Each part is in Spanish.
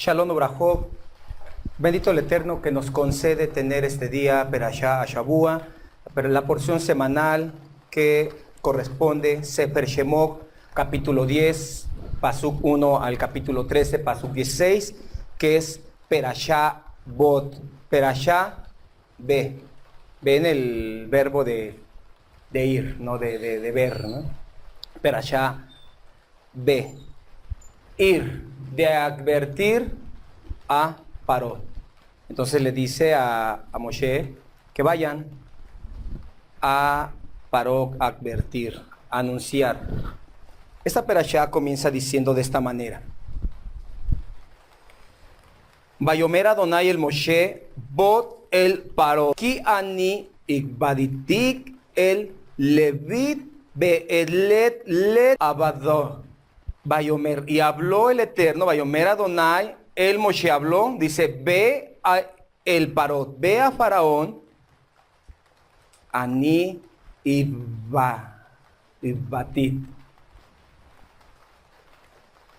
Shalom Obrajó, bendito el Eterno que nos concede tener este día, Perashá Shabua, pero la porción semanal que corresponde, Sefer Shemot, capítulo 10, Pasuk 1 al capítulo 13, Pasuk 16, que es Perashá Bot, Perashá B. Ven el verbo de ir, ¿no? de ver, ¿no? Perashá B. Ir, de advertir a Paró. Entonces le dice a Moshe que vayan a Paró a advertir, a anunciar. Esta perashá comienza diciendo de esta manera: Vayomer Adonai el Moshe, bot el Paró, ki ani ikbaditik el levit be'elet let abador. Vayomer, y habló el Eterno, Vayomer Adonai, el Moshe habló, dice, ve a el Paró, ve a Faraón, ani ibbatit.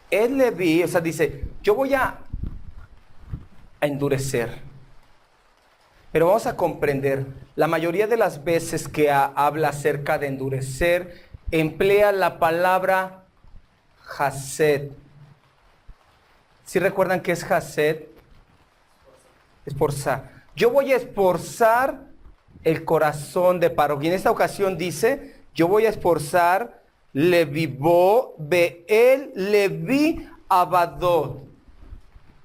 Él le vi, o sea, dice, yo voy a endurecer. Pero vamos a comprender, la mayoría de las veces que habla acerca de endurecer, emplea la palabra Hased. ¿Sí recuerdan qué es Hased? Esforzar. Yo voy a esforzar el corazón de Paró. Y en esta ocasión dice, yo voy a esforzar Levibó Be'el Levi Abadot.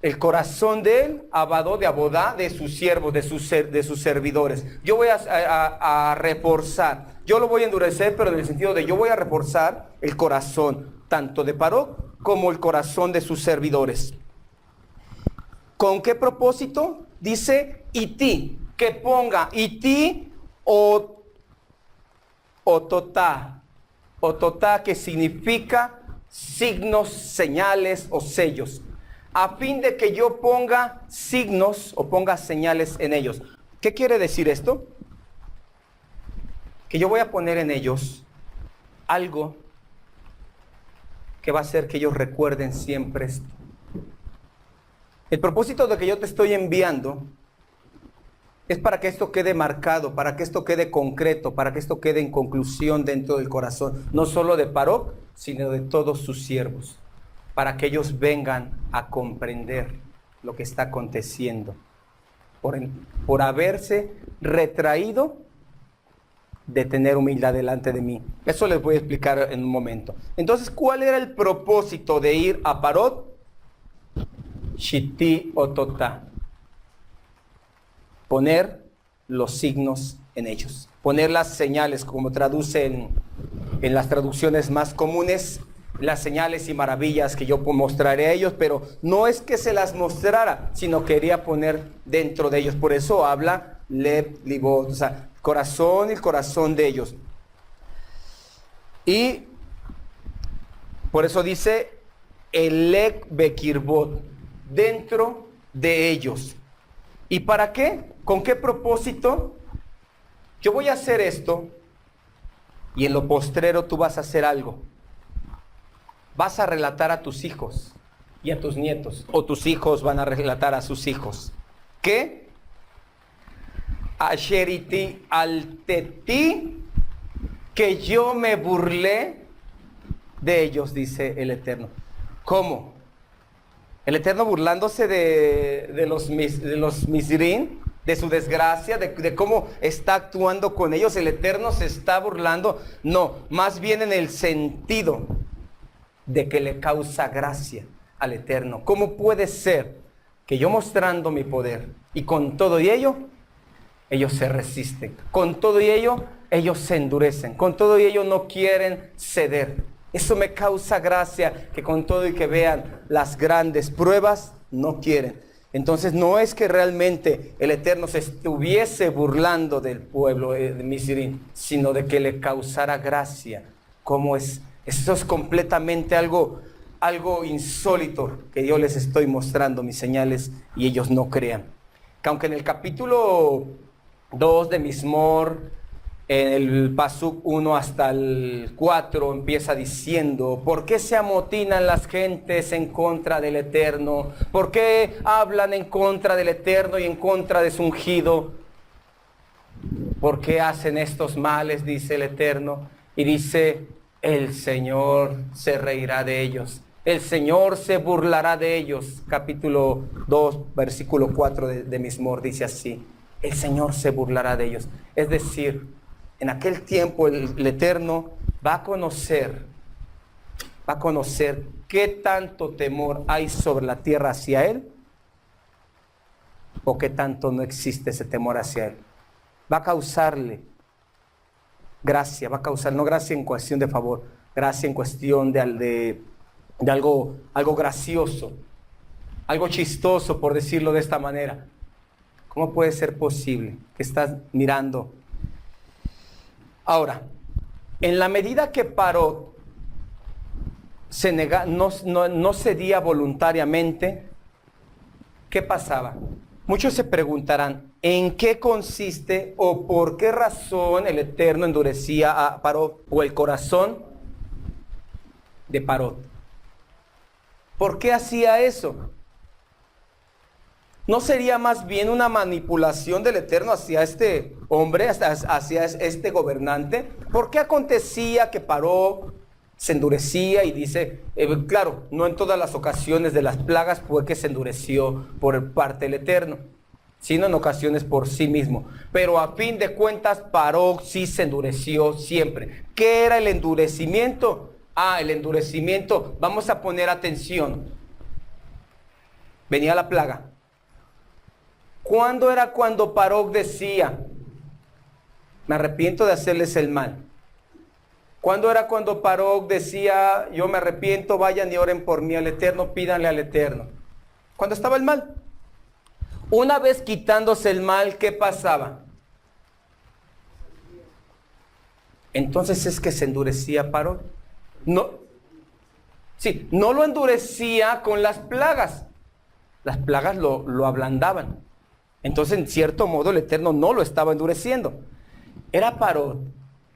El corazón de él, Abadot, de Abodá, de sus siervos, de sus servidores. Yo voy a reforzar. Yo lo voy a endurecer, pero en el sentido de yo voy a reforzar el corazón, tanto de Paró como el corazón de sus servidores. ¿Con qué propósito? Dice iti, que ponga iti o ototá. Ototá, que significa signos, señales o sellos, a fin de que yo ponga signos o ponga señales en ellos. ¿Qué quiere decir esto? Que yo voy a poner en ellos algo que va a hacer que ellos recuerden siempre esto. El propósito de que yo te estoy enviando es para que esto quede marcado, para que esto quede concreto, para que esto quede en conclusión dentro del corazón, no solo de Paró, sino de todos sus siervos, para que ellos vengan a comprender lo que está aconteciendo, por haberse retraído de tener humildad delante de mí. Eso les voy a explicar en un momento. Entonces, ¿cuál era el propósito de ir a Paró? Shiti ototá. Poner los signos en ellos. Poner las señales, como traducen en las traducciones más comunes, las señales y maravillas que yo mostraré a ellos, pero no es que se las mostrara, sino quería poner dentro de ellos. Por eso habla Lev, Libot, o sea, corazón y el corazón de ellos. Y por eso dice Elek Bekirbot, dentro de ellos. ¿Y para qué? ¿Con qué propósito? Yo voy a hacer esto y en lo postrero tú vas a hacer algo. Vas a relatar a tus hijos y a tus nietos, o tus hijos van a relatar a sus hijos. ¿Qué? Asheriti alteti, que yo me burlé de ellos, dice el Eterno. ¿Cómo? El Eterno burlándose de los Misrín, de su desgracia, de cómo está actuando con ellos. El Eterno se está burlando. No, más bien en el sentido de que le causa gracia al Eterno. ¿Cómo puede ser que yo mostrando mi poder y con todo y ello, ellos se resisten? Con todo y ello, ellos se endurecen. Con todo y ello no quieren ceder. Eso me causa gracia, que con todo y que vean las grandes pruebas, no quieren. Entonces no es que realmente el Eterno se estuviese burlando del pueblo de Misrín, sino de que le causara gracia. ¿Cómo es? Esto es completamente algo insólito que yo les estoy mostrando, mis señales, y ellos no crean. Que aunque en el capítulo 2 de Mismor En el Pasuk 1 hasta el 4 empieza diciendo: ¿por qué se amotinan las gentes en contra del Eterno? ¿Por qué hablan en contra del Eterno y en contra de su ungido? ¿Por qué hacen estos males? Dice el Eterno. Y dice: el Señor se reirá de ellos. El Señor se burlará de ellos. Capítulo 2, versículo 4 de Mismor dice así: el Señor se burlará de ellos. Es decir, en aquel tiempo el Eterno va a conocer qué tanto temor hay sobre la tierra hacia Él, o qué tanto no existe ese temor hacia Él. Va a causarle gracia, va a causar, no gracia en cuestión de favor, gracia en cuestión de algo gracioso, algo chistoso, por decirlo de esta manera. ¿Cómo puede ser posible que estás mirando? Ahora, en la medida que Paró no cedía voluntariamente, ¿qué pasaba? Muchos se preguntarán, ¿en qué consiste o por qué razón el Eterno endurecía a Paró o el corazón de Paró? ¿Por qué hacía eso? ¿No sería más bien una manipulación del Eterno hacia este hombre, hacia este gobernante? ¿Por qué acontecía que Paró se endurecía? Y dice, claro, no en todas las ocasiones de las plagas fue que se endureció por parte del Eterno, sino en ocasiones por sí mismo. Pero a fin de cuentas, Paró sí se endureció siempre. ¿Qué era el endurecimiento? El endurecimiento, vamos a poner atención. Venía la plaga. ¿Cuándo era cuando Paró decía, me arrepiento de hacerles el mal? ¿Cuándo era cuando Paró decía, yo me arrepiento, vayan y oren por mí al Eterno, pídanle al Eterno? Cuando estaba el mal. Una vez quitándose el mal, ¿qué pasaba? Entonces es que se endurecía Paró. No lo endurecía con las plagas. Las plagas lo ablandaban. Entonces, en cierto modo, el Eterno no lo estaba endureciendo. Era Paró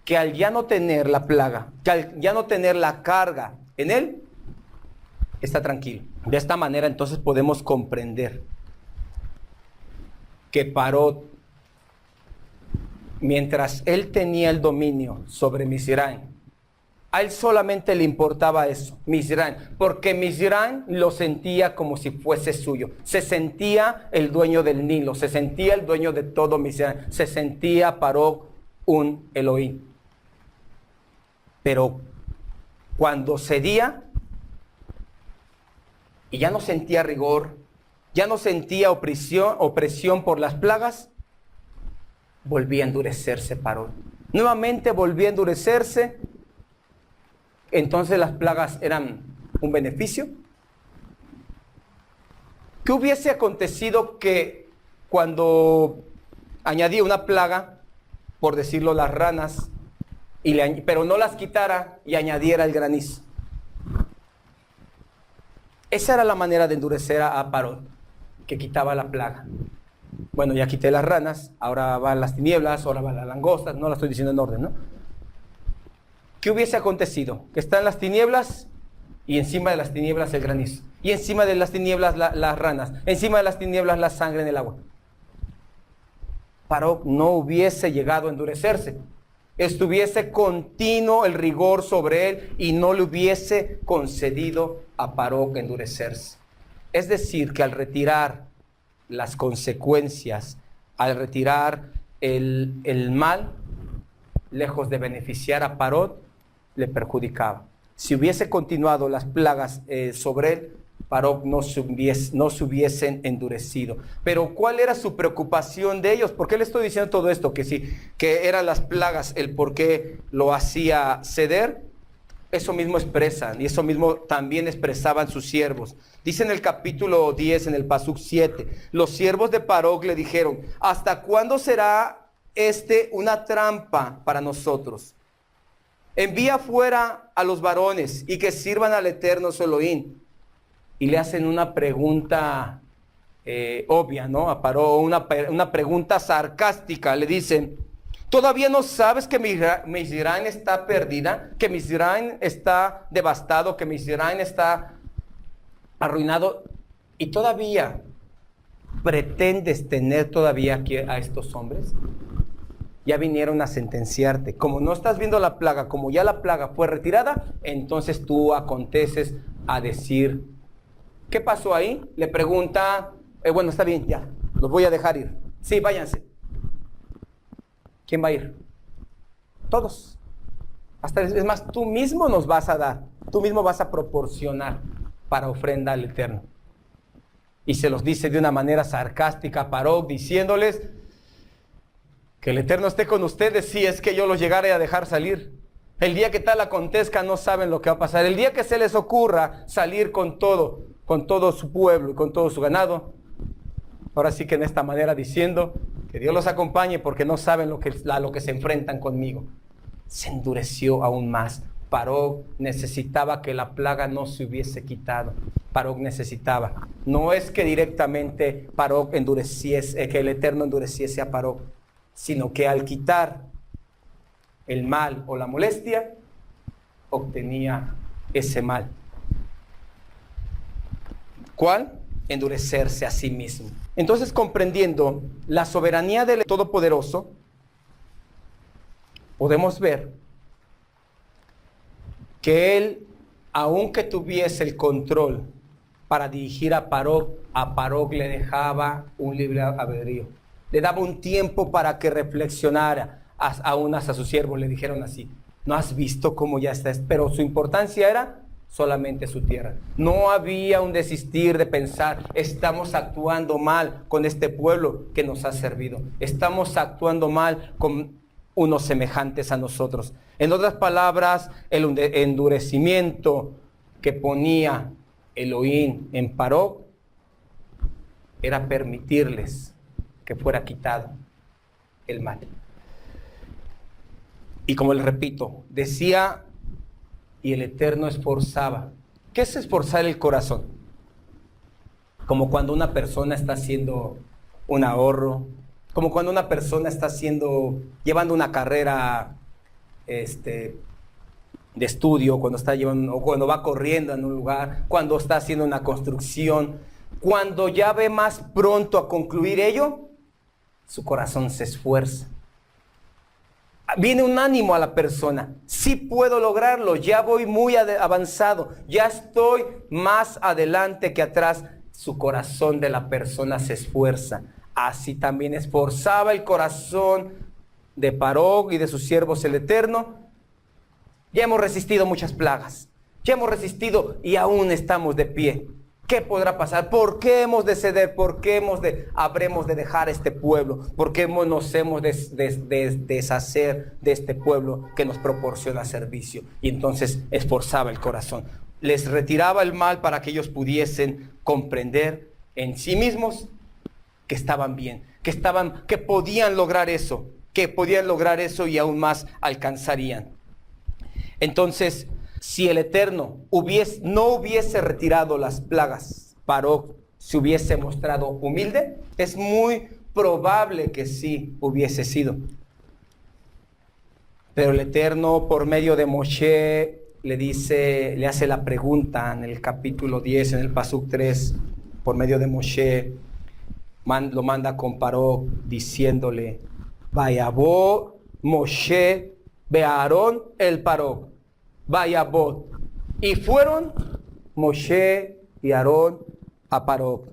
que al ya no tener la plaga, que al ya no tener la carga en él, está tranquilo. De esta manera, entonces, podemos comprender que Paró, mientras él tenía el dominio sobre Mizraim, a él solamente le importaba eso, Mizraim, porque Mizraim lo sentía como si fuese suyo. Se sentía el dueño del Nilo, se sentía el dueño de todo Mizraim, se sentía Paró un Elohim. Pero cuando cedía y ya no sentía rigor, ya no sentía opresión por las plagas, volvía a endurecerse Paró. Nuevamente volvía a endurecerse. Entonces las plagas eran un beneficio. ¿Qué hubiese acontecido que cuando añadía una plaga, por decirlo las ranas, pero no las quitara y añadiera el granizo? Esa era la manera de endurecer a Paró, que quitaba la plaga. Bueno, ya quité las ranas, ahora van las tinieblas, ahora van las langostas, no las estoy diciendo en orden, ¿no? ¿Qué hubiese acontecido? Que están las tinieblas y encima de las tinieblas el granizo. Y encima de las tinieblas las ranas. Encima de las tinieblas la sangre en el agua. Paró no hubiese llegado a endurecerse. Estuviese continuo el rigor sobre él y no le hubiese concedido a Paró endurecerse. Es decir, que al retirar las consecuencias, al retirar el mal, lejos de beneficiar a Paró, le perjudicaba. Si hubiese continuado las plagas sobre él, Paró no se hubiesen endurecido. Pero ¿cuál era su preocupación de ellos? ¿Por qué le estoy diciendo todo esto? Que eran las plagas el por qué lo hacía ceder. Eso mismo expresan y eso mismo también expresaban sus siervos. Dice en el capítulo 10, en el Pasuk 7, los siervos de Paró le dijeron, ¿hasta cuándo será una trampa para nosotros? Envía fuera a los varones y que sirvan al Eterno su Elohim. Y le hacen una pregunta obvia, ¿no? A Paró, una pregunta sarcástica. Le dicen, ¿Todavía no sabes que Misraim está perdida? ¿Que Misraim está devastado? ¿Que Misraim está arruinado? ¿Y todavía pretendes tener todavía aquí a estos hombres? Ya vinieron a sentenciarte. Como no estás viendo la plaga, como ya la plaga fue retirada, entonces tú aconteces a decir, ¿qué pasó ahí? Le pregunta, bueno, está bien, ya, los voy a dejar ir. Sí, váyanse. ¿Quién va a ir? Todos. Hasta es más, tú mismo nos vas a dar, tú mismo vas a proporcionar para ofrenda al Eterno. Y se los dice de una manera sarcástica a Paró, diciéndoles que el Eterno esté con ustedes si es que yo los llegare a dejar salir. El día que tal acontezca no saben lo que va a pasar. El día que se les ocurra salir con todo su pueblo y con todo su ganado, ahora sí que en esta manera diciendo que Dios los acompañe porque no saben a lo que se enfrentan conmigo. Se endureció aún más. Paró necesitaba que la plaga no se hubiese quitado. Paró necesitaba. No es que directamente Paró endureciese, que el Eterno endureciese a Paró, sino que al quitar el mal o la molestia, obtenía ese mal. ¿Cuál? Endurecerse a sí mismo. Entonces, comprendiendo la soberanía del Todopoderoso, podemos ver que él, aunque tuviese el control para dirigir a Paró le dejaba un libre albedrío. Le daba un tiempo para que reflexionara. Aún hasta sus siervos le dijeron así, ¿no has visto cómo ya está? Pero su importancia era solamente su tierra. No había un desistir de pensar, estamos actuando mal con este pueblo que nos ha servido. Estamos actuando mal con unos semejantes a nosotros. En otras palabras, el endurecimiento que ponía Elohim en Paró era permitirles que fuera quitado el mal. Y como les repito, decía, y el Eterno esforzaba. ¿Qué es esforzar el corazón? Como cuando una persona está haciendo un ahorro, como cuando una persona está llevando una carrera de estudio, cuando está llevando, o cuando va corriendo en un lugar, cuando está haciendo una construcción, cuando ya ve más pronto a concluir ello, su corazón se esfuerza. Viene un ánimo a la persona. Sí puedo lograrlo, ya voy muy avanzado, ya estoy más adelante que atrás. Su corazón de la persona se esfuerza. Así también esforzaba el corazón de Paró y de sus siervos el Eterno. Ya hemos resistido muchas plagas, ya hemos resistido y aún estamos de pie. ¿Qué podrá pasar? ¿Por qué hemos de ceder? ¿Por qué habremos de dejar este pueblo? ¿Por qué nos hemos de deshacer de este pueblo que nos proporciona servicio? Y entonces esforzaba el corazón. Les retiraba el mal para que ellos pudiesen comprender en sí mismos que estaban bien, que podían lograr eso, y aún más alcanzarían. Entonces, si el Eterno no hubiese retirado las plagas, Paró se hubiese mostrado humilde, es muy probable que sí hubiese sido. Pero el Eterno, por medio de Moshe, le hace la pregunta en el capítulo 10, en el Pasuk 3, por medio de Moshe, lo manda con Paró, diciéndole, Vayabó Moshe Beaarón el Paró. Vayabot. Y fueron Moshe y Aarón a Paró.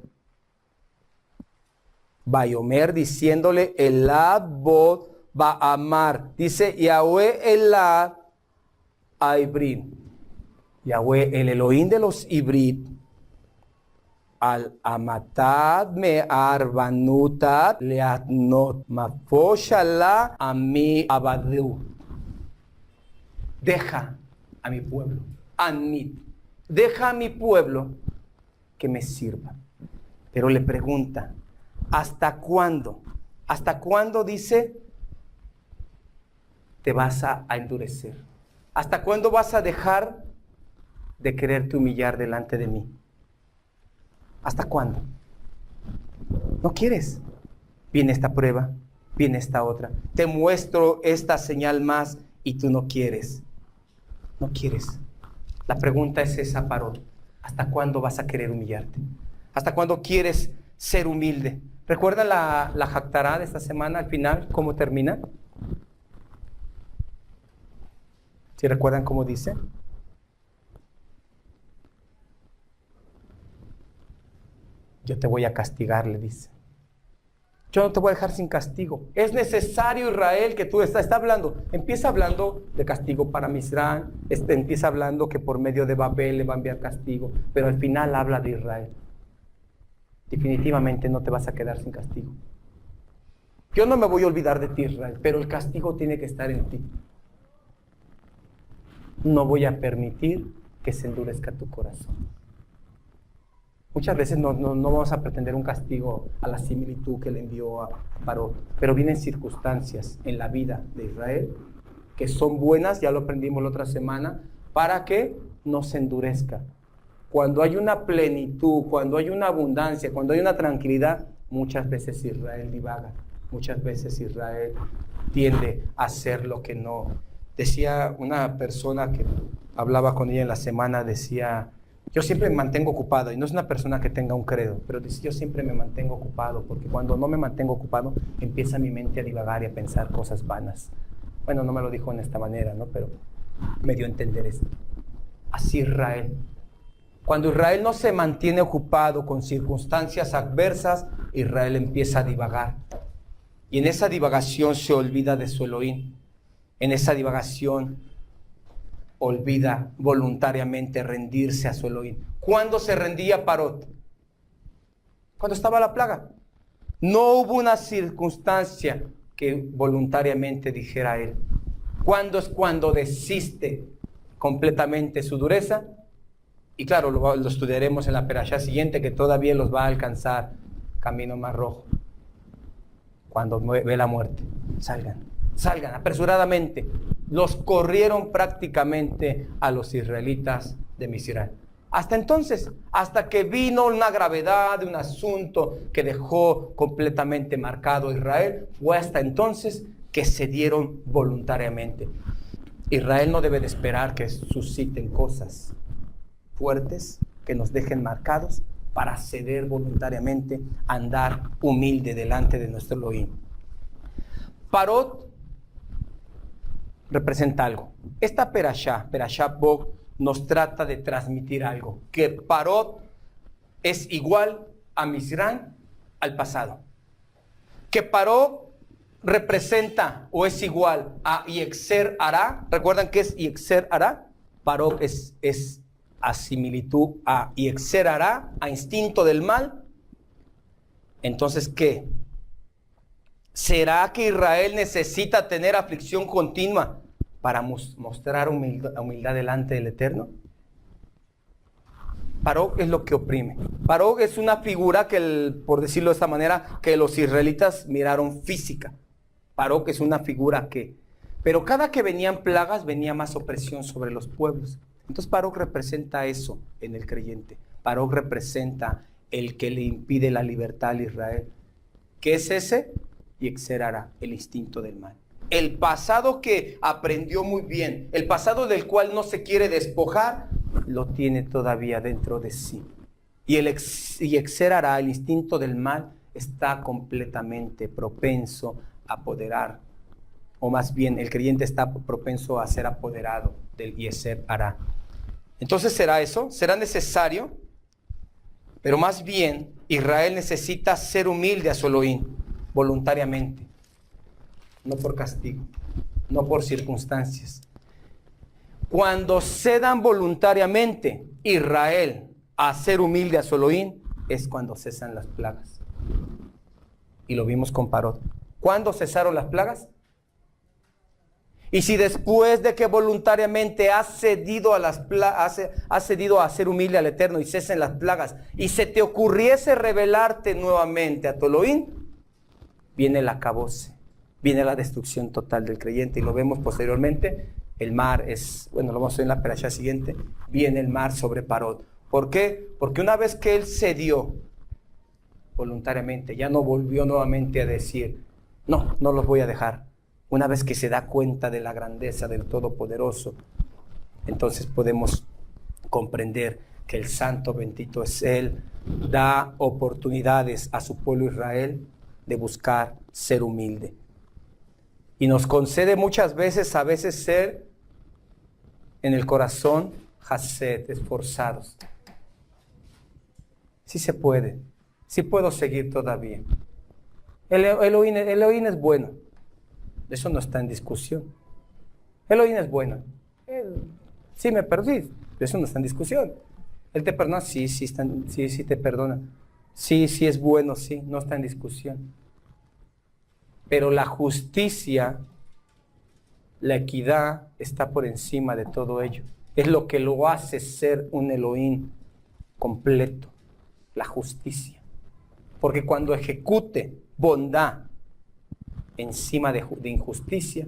Vayomer, diciéndole, Elad Bot va a amar. Dice Yahweh Elad a Ibrid. Yahweh, el Elohim de los Ibrid. Al amatad me arbanutat leatnot mafoshala a mi abadu. Deja a mi pueblo, deja a mi pueblo que me sirva. Pero le pregunta, ¿hasta cuándo? ¿Hasta cuándo, dice, te vas a endurecer? ¿Hasta cuándo vas a dejar de quererte humillar delante de mí? ¿Hasta cuándo? ¿No quieres? Viene esta prueba, viene esta otra. Te muestro esta señal más y tú no quieres. No quieres. La pregunta es esa, Parot. ¿Hasta cuándo vas a querer humillarte? ¿Hasta cuándo quieres ser humilde? ¿Recuerda la Jactará de esta semana al final? ¿Cómo termina? ¿Sí recuerdan cómo dice? Yo te voy a castigar, le dice. Yo no te voy a dejar sin castigo. Es necesario, Israel, que tú está hablando. Empieza hablando de castigo para Misrán. Empieza hablando que por medio de Babel le va a enviar castigo. Pero al final habla de Israel. Definitivamente no te vas a quedar sin castigo. Yo no me voy a olvidar de ti, Israel, pero el castigo tiene que estar en ti. No voy a permitir que se endurezca tu corazón. Muchas veces no vamos a pretender un castigo a la similitud que le envió a Parot, pero vienen circunstancias en la vida de Israel que son buenas, ya lo aprendimos la otra semana, para que no se endurezca. Cuando hay una plenitud, cuando hay una abundancia, cuando hay una tranquilidad, muchas veces Israel divaga, muchas veces Israel tiende a hacer lo que no. Decía una persona que hablaba con ella en la semana, decía: yo siempre me mantengo ocupado, y no es una persona que tenga un credo, pero dice: yo siempre me mantengo ocupado, porque cuando no me mantengo ocupado, empieza mi mente a divagar y a pensar cosas vanas. Bueno, no me lo dijo en esta manera, ¿no? Pero me dio a entender esto. Así Israel. Cuando Israel no se mantiene ocupado con circunstancias adversas, Israel empieza a divagar. Y en esa divagación se olvida de su Elohim. En esa divagación olvida voluntariamente rendirse a su Elohim. ¿Cuándo se rendía Parot? Cuando estaba la plaga. No hubo una circunstancia que voluntariamente dijera a él. ¿Cuándo es cuando desiste completamente su dureza? Y claro, lo estudiaremos en la perashá siguiente, que todavía los va a alcanzar camino más rojo. Cuando ve la muerte, salgan apresuradamente. Los corrieron prácticamente a los israelitas de Misrán. Hasta entonces, hasta que vino una gravedad de un asunto que dejó completamente marcado a Israel, fue hasta entonces que se dieron voluntariamente. Israel no debe de esperar que susciten cosas fuertes que nos dejen marcados para ceder voluntariamente, andar humilde delante de nuestro Elohim. Parot representa algo. Esta Perashá Bo, nos trata de transmitir algo, que Parot es igual a Misrán al pasado. Que Parot representa o es igual a Yetzer Hará. ¿Recuerdan qué es Yetzer Hará? Parot es a similitud a Yetzer Hará, a instinto del mal. Entonces, ¿qué? ¿Será que Israel necesita tener aflicción continua para mostrar humildad delante del Eterno? Parot es lo que oprime. Parot es una figura que, por decirlo de esta manera, que los israelitas miraron física. Parot es una figura que... Pero cada que venían plagas, venía más opresión sobre los pueblos. Entonces Parot representa eso en el creyente. Parot representa el que le impide la libertad al Israel. ¿Qué es ese? Yetzer Hará, el instinto del mal. El pasado que aprendió muy bien, el pasado del cual no se quiere despojar, lo tiene todavía dentro de sí. Y el Yetzer Hará, el instinto del mal, está completamente propenso a apoderar, o más bien el creyente está propenso a ser apoderado del Yetzer Hará. Entonces, ¿será eso? ¿Será necesario? Pero más bien, Israel necesita ser humilde a su Elohim, voluntariamente. No por castigo, no por circunstancias. Cuando cedan voluntariamente Israel a ser humilde a su Elohim, es cuando cesan las plagas. Y lo vimos con Parot. ¿Cuándo cesaron las plagas? Y si después de que voluntariamente has cedido has cedido a ser humilde al Eterno y cesen las plagas, y se te ocurriese rebelarte nuevamente a tu Elohim, viene el acabose, viene la destrucción total del creyente, y lo vemos posteriormente. El mar es, bueno, lo vamos a ver en la perashá siguiente, viene el mar sobre Parot. ¿Por qué? Porque una vez que él cedió voluntariamente, ya no volvió nuevamente a decir: No los voy a dejar. Una vez que se da cuenta de la grandeza del Todopoderoso, entonces podemos comprender que el Santo bendito es Él, da oportunidades a su pueblo Israel de buscar ser humilde. Y nos concede muchas veces, a veces ser en el corazón, hased, esforzados. Sí se puede, sí puedo seguir todavía. Elohim es bueno, eso no está en discusión. Elohim es bueno. Sí me perdí, eso no está en discusión. Él te perdona, sí te perdona. Sí es bueno, sí, no está en discusión. Pero la justicia, la equidad está por encima de todo ello. Es lo que lo hace ser un Elohim completo, la justicia. Porque cuando ejecute bondad encima de injusticia,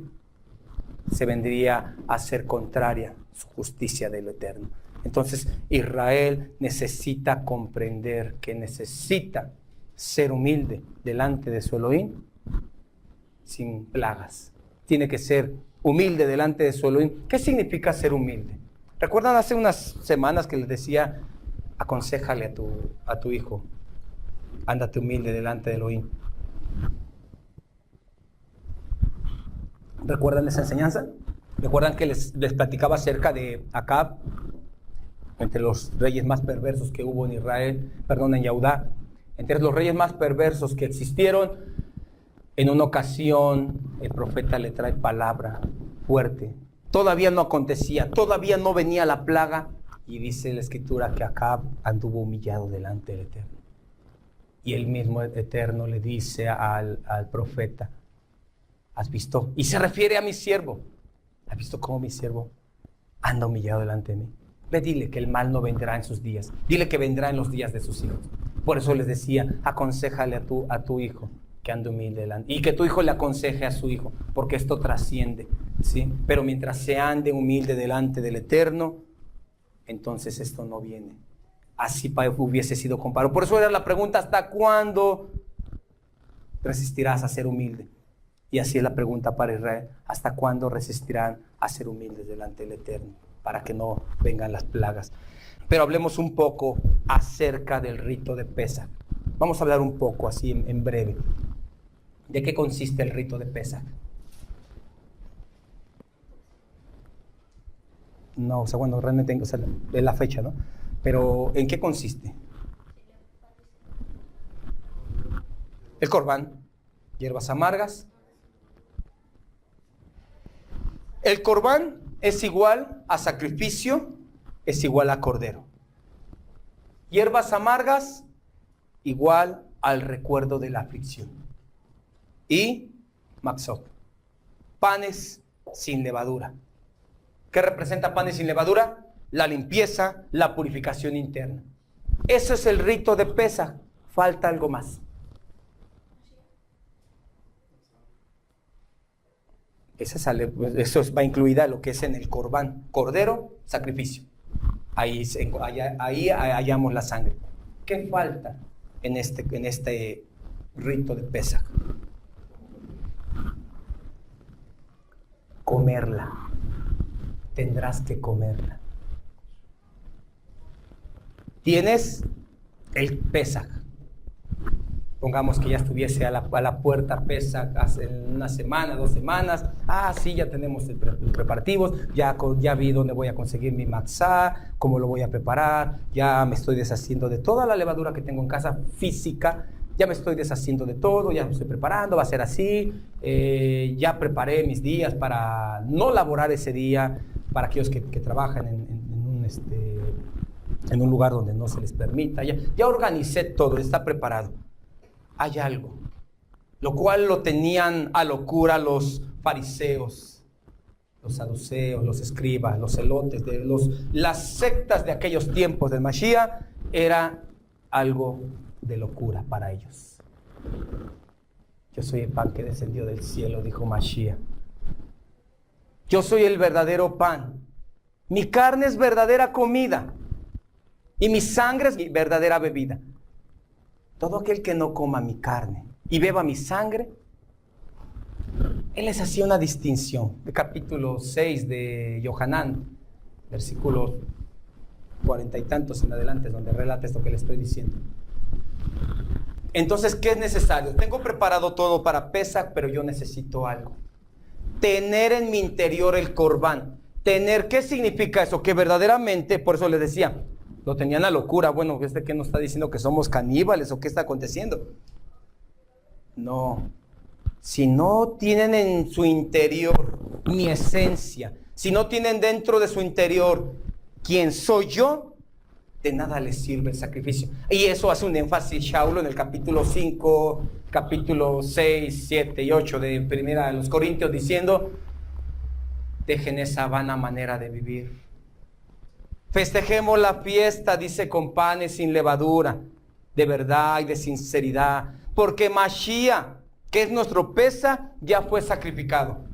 se vendría a ser contraria su justicia de lo eterno. Entonces Israel necesita comprender que necesita ser humilde delante de su Elohim sin plagas. Tiene que ser humilde delante de su Elohim. ¿Qué significa ser humilde? ¿Recuerdan hace unas semanas que les decía, aconséjale a tu hijo, ándate humilde delante de Elohim? ¿Recuerdan esa enseñanza? ¿Recuerdan que les platicaba acerca de Acab, entre los reyes más perversos que hubo en Israel, en Yehudá? Entre los reyes más perversos que existieron, en una ocasión el profeta le trae palabra fuerte. Todavía no acontecía, todavía no venía la plaga, y dice la escritura que Acab anduvo humillado delante del Eterno. Y el mismo Eterno le dice al profeta, ¿has visto? Y se refiere a mi siervo. ¿Has visto cómo mi siervo anda humillado delante de mí? Ve, dile que el mal no vendrá en sus días. Dile que vendrá en los días de sus hijos. Por eso les decía, aconséjale a tu hijo que ande humilde delante. Y que tu hijo le aconseje a su hijo, porque esto trasciende, ¿sí? Pero mientras se ande humilde delante del Eterno, entonces esto no viene. Así hubiese sido comparado. Por eso era la pregunta, ¿hasta cuándo resistirás a ser humilde? Y así es la pregunta para Israel, ¿hasta cuándo resistirán a ser humildes delante del Eterno? Para que no vengan las plagas. Pero hablemos un poco acerca del rito de Pesaj. Vamos a hablar un poco así en breve. ¿De qué consiste el rito de Pesaj? No, realmente es la fecha, ¿no? Pero ¿en qué consiste? El corbán, hierbas amargas. El corbán es igual a sacrificio, es igual a cordero. Hierbas amargas, igual al recuerdo de la aflicción. Y matzot, panes sin levadura. ¿Qué representa panes sin levadura? La limpieza, la purificación interna. Eso es el rito de Pesaj. Falta algo más. Eso va incluida lo que es en el corbán. Cordero, sacrificio. Ahí hallamos la sangre. ¿Qué falta en este rito de Pesaj? Comerla. Tendrás que comerla. Tienes el Pesaj. Pongamos que ya estuviese a la puerta Pesaj hace una semana, 2 semanas. Sí, ya tenemos los preparativos. Ya vi dónde voy a conseguir mi matzá, cómo lo voy a preparar. Ya me estoy deshaciendo de toda la levadura que tengo en casa física. Ya me estoy deshaciendo de todo, ya me estoy preparando, va a ser así. Ya preparé mis días para no laborar ese día, para aquellos que trabajan en un lugar donde no se les permita. Ya organicé todo, está preparado. Hay algo, lo cual lo tenían a locura los fariseos, los saduceos, los escribas, los celotes, las sectas de aquellos tiempos del Mashiach. Era algo de locura para ellos. Yo soy el pan que descendió del cielo, dijo Mashiach. Yo soy el verdadero pan. Mi carne es verdadera comida y mi sangre es verdadera bebida. Todo aquel que no coma mi carne y beba mi sangre Él les hacía una distinción. El capítulo 6 de Yohanan, versículos 40 y tantos en adelante, donde relata esto que le estoy diciendo. Entonces, ¿qué es necesario? Tengo preparado todo para Pesach, pero yo necesito algo. Tener en mi interior el corbán. Tener, ¿qué significa eso? Que verdaderamente, por eso les decía, lo tenían a locura. Bueno, ¿que nos está diciendo que somos caníbales o qué está aconteciendo? No. Si no tienen en su interior mi esencia, si no tienen dentro de su interior quién soy yo, de nada les sirve el sacrificio. Y eso hace un énfasis Saulo en el capítulo 5, capítulo 6, 7 y 8 de Primera de los Corintios, diciendo: dejen esa vana manera de vivir. Festejemos la fiesta, dice, con panes sin levadura, de verdad y de sinceridad, porque Mashiach, que es nuestro Pesach, ya fue sacrificado.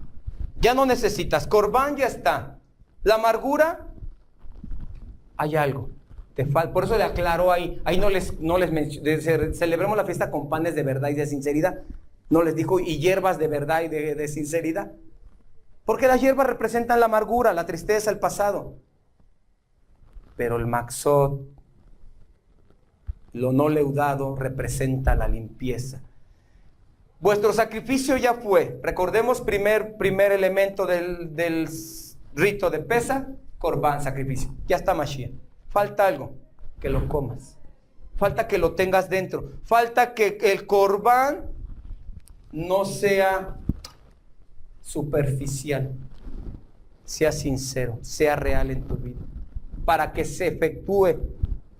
Ya no necesitas, corbán ya está. La amargura, hay algo. Por eso le aclaró ahí no les celebremos la fiesta con panes de verdad y de sinceridad. No les dijo y hierbas de verdad y de sinceridad. Porque las hierbas representan la amargura, la tristeza, el pasado. Pero el maxot, lo no leudado, representa la limpieza. Vuestro sacrificio ya fue. Recordemos primer elemento del rito de Pesach, corbán, sacrificio. Ya está Mashiach. Falta algo, que lo comas. Falta que lo tengas dentro. Falta que el corbán no sea superficial, sea sincero, sea real en tu vida. Para que se efectúe.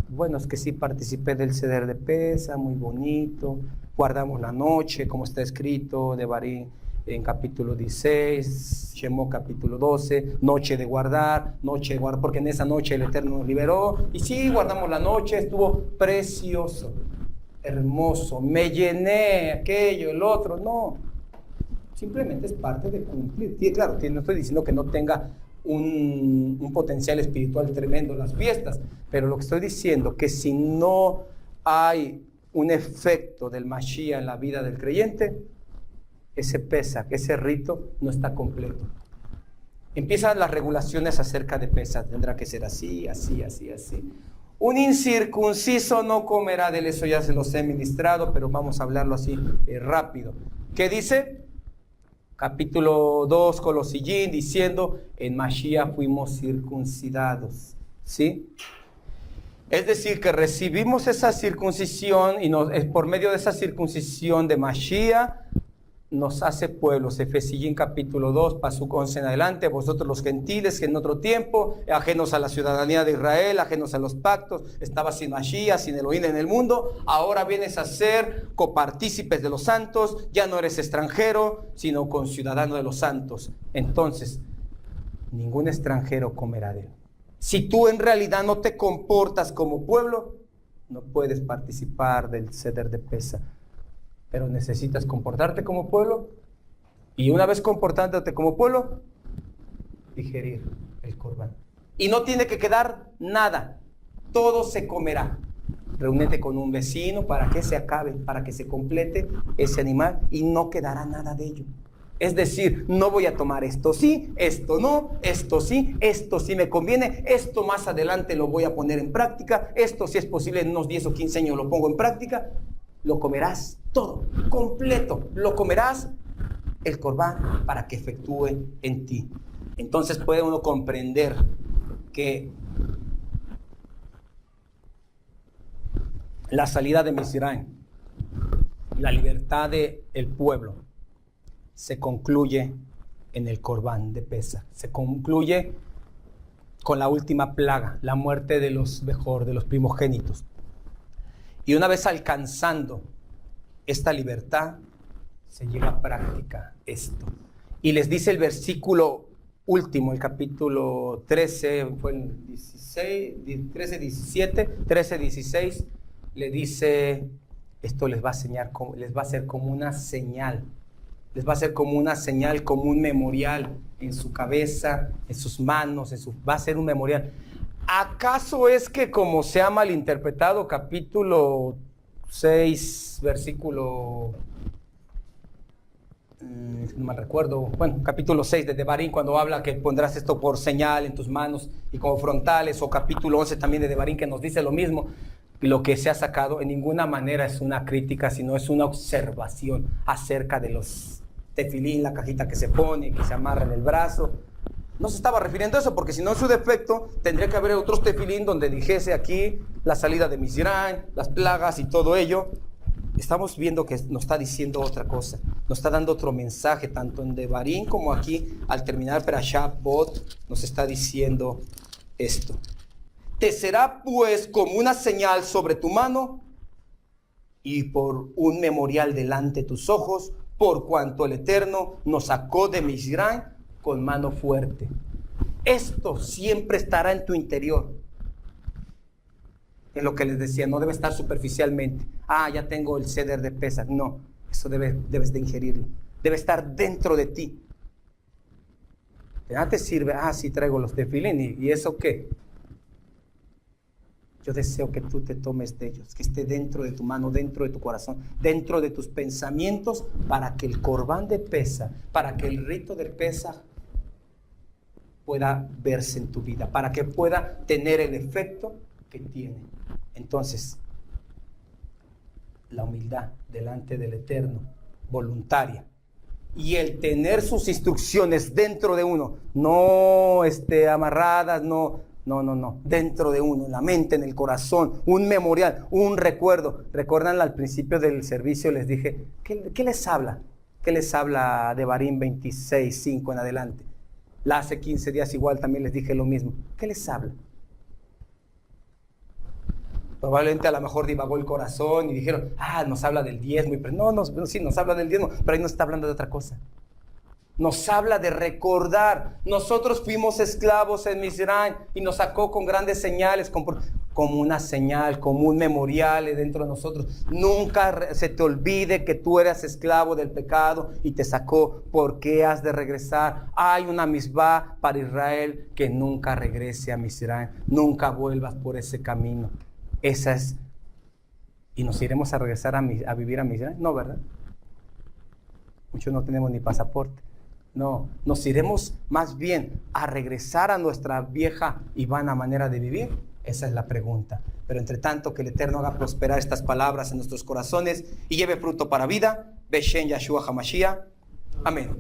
Bueno, es que sí participé del Seder de Pesach, muy bonito. Guardamos la noche, como está escrito, de Barín en capítulo 16, Shemot capítulo 12, noche de guardar, porque en esa noche el Eterno nos liberó. Y sí, guardamos la noche, estuvo precioso, hermoso, me llené, aquello, el otro, no. Simplemente es parte de cumplir. Y claro, no estoy diciendo que no tenga un potencial espiritual tremendo las fiestas, pero lo que estoy diciendo que si no hay un efecto del Mashiach en la vida del creyente, ese Pesach, ese rito no está completo. Empiezan las regulaciones acerca de Pesach, tendrá que ser así, así, así, así. Un incircunciso no comerá de él, eso ya se los he ministrado, pero vamos a hablarlo así rápido. ¿Qué dice? Capítulo 2, Colosillín, diciendo, en Mashiach fuimos circuncidados, ¿sí? Es decir, que recibimos esa circuncisión y por medio de esa circuncisión de Mashiach nos hace pueblos. Efesín capítulo 2, pasuk 11 en adelante, vosotros los gentiles que en otro tiempo, ajenos a la ciudadanía de Israel, ajenos a los pactos, estabas sin Mashiach, sin Elohim en el mundo, ahora vienes a ser copartícipes de los santos, ya no eres extranjero, sino conciudadano de los santos. Entonces, ningún extranjero comerá de él. Si tú en realidad no te comportas como pueblo, no puedes participar del Seder de Pesach. Pero necesitas comportarte como pueblo, y una vez comportándote como pueblo, digerir el corbán. Y no tiene que quedar nada, todo se comerá. Reúnete con un vecino para que se acabe, para que se complete ese animal y no quedará nada de ello. Es decir, no voy a tomar esto sí, esto no, esto sí me conviene, esto más adelante lo voy a poner en práctica, esto si es posible en unos 10 o 15 años lo pongo en práctica. Lo comerás todo, completo, lo comerás el corbán para que efectúe en ti. Entonces puede uno comprender que la salida de Misraim, la libertad del pueblo, se concluye en el corbán de Pesach, se concluye con la última plaga, la muerte de los mejor, de los primogénitos. Y una vez alcanzando esta libertad, se llega a práctica esto. Y les dice el versículo último, el capítulo 13, fue el 13, 16, le dice, esto les va a enseñar, les va a ser como una señal. Les va a ser como una señal, como un memorial en su cabeza, en sus manos, va a ser un memorial. ¿Acaso es que como se ha malinterpretado capítulo 6, versículo no me recuerdo, bueno, capítulo 6 de Devarim, cuando habla que pondrás esto por señal en tus manos y como frontales, o capítulo 11 también de Devarim, que nos dice lo mismo. Lo que se ha sacado en ninguna manera es una crítica, sino es una observación acerca de los tefilín, la cajita que se pone, que se amarra en el brazo. No se estaba refiriendo a eso, porque si no, en su defecto, tendría que haber otros tefilín donde dijese aquí la salida de Misraim, las plagas y todo ello. Estamos viendo que nos está diciendo otra cosa, nos está dando otro mensaje, tanto en Devarim como aquí, al terminar Perashat Bot, nos está diciendo esto. Te será pues como una señal sobre tu mano y por un memorial delante de tus ojos, por cuanto el Eterno nos sacó de Misraim con mano fuerte. Esto siempre estará en tu interior. Es lo que les decía, no debe estar superficialmente. Ya tengo el ceder de Pesach. No, eso debes de ingerirlo. Debe estar dentro de ti. De nada te sirve, sí traigo los tefilín, ¿y eso qué? Yo deseo que tú te tomes de ellos, que esté dentro de tu mano, dentro de tu corazón, dentro de tus pensamientos, para que el corbán de Pesach, para que el rito de Pesach pueda verse en tu vida, para que pueda tener el efecto que tiene. Entonces, la humildad delante del Eterno, voluntaria, y el tener sus instrucciones dentro de uno, no amarradas, no, dentro de uno, en la mente, en el corazón, un memorial, un recuerdo. ¿Recuerdan al principio del servicio? Les dije, ¿qué les habla? ¿Qué les habla de Devarim 26, 5 en adelante? Hace 15 días igual también les dije lo mismo. ¿Qué les habla? Probablemente a lo mejor divagó el corazón y dijeron, nos habla del diezmo. Sí, nos habla del diezmo, pero ahí no está hablando de otra cosa. Nos habla de recordar. Nosotros fuimos esclavos en Misraim y nos sacó con grandes señales, como una señal, como un memorial dentro de nosotros. Nunca se te olvide que tú eras esclavo del pecado y te sacó. ¿Por qué has de regresar? Hay una misbah para Israel, que nunca regrese a Misraim. Nunca vuelvas por ese camino. Esa es. ¿Y nos iremos a regresar a vivir a Misraim? No, ¿verdad? Muchos no tenemos ni pasaporte. No, nos iremos más bien a regresar a nuestra vieja y vana manera de vivir. Esa es la pregunta. Pero entre tanto, que el Eterno haga prosperar estas palabras en nuestros corazones y lleve fruto para vida. Beshen Yahshua HaMashiach. Amén.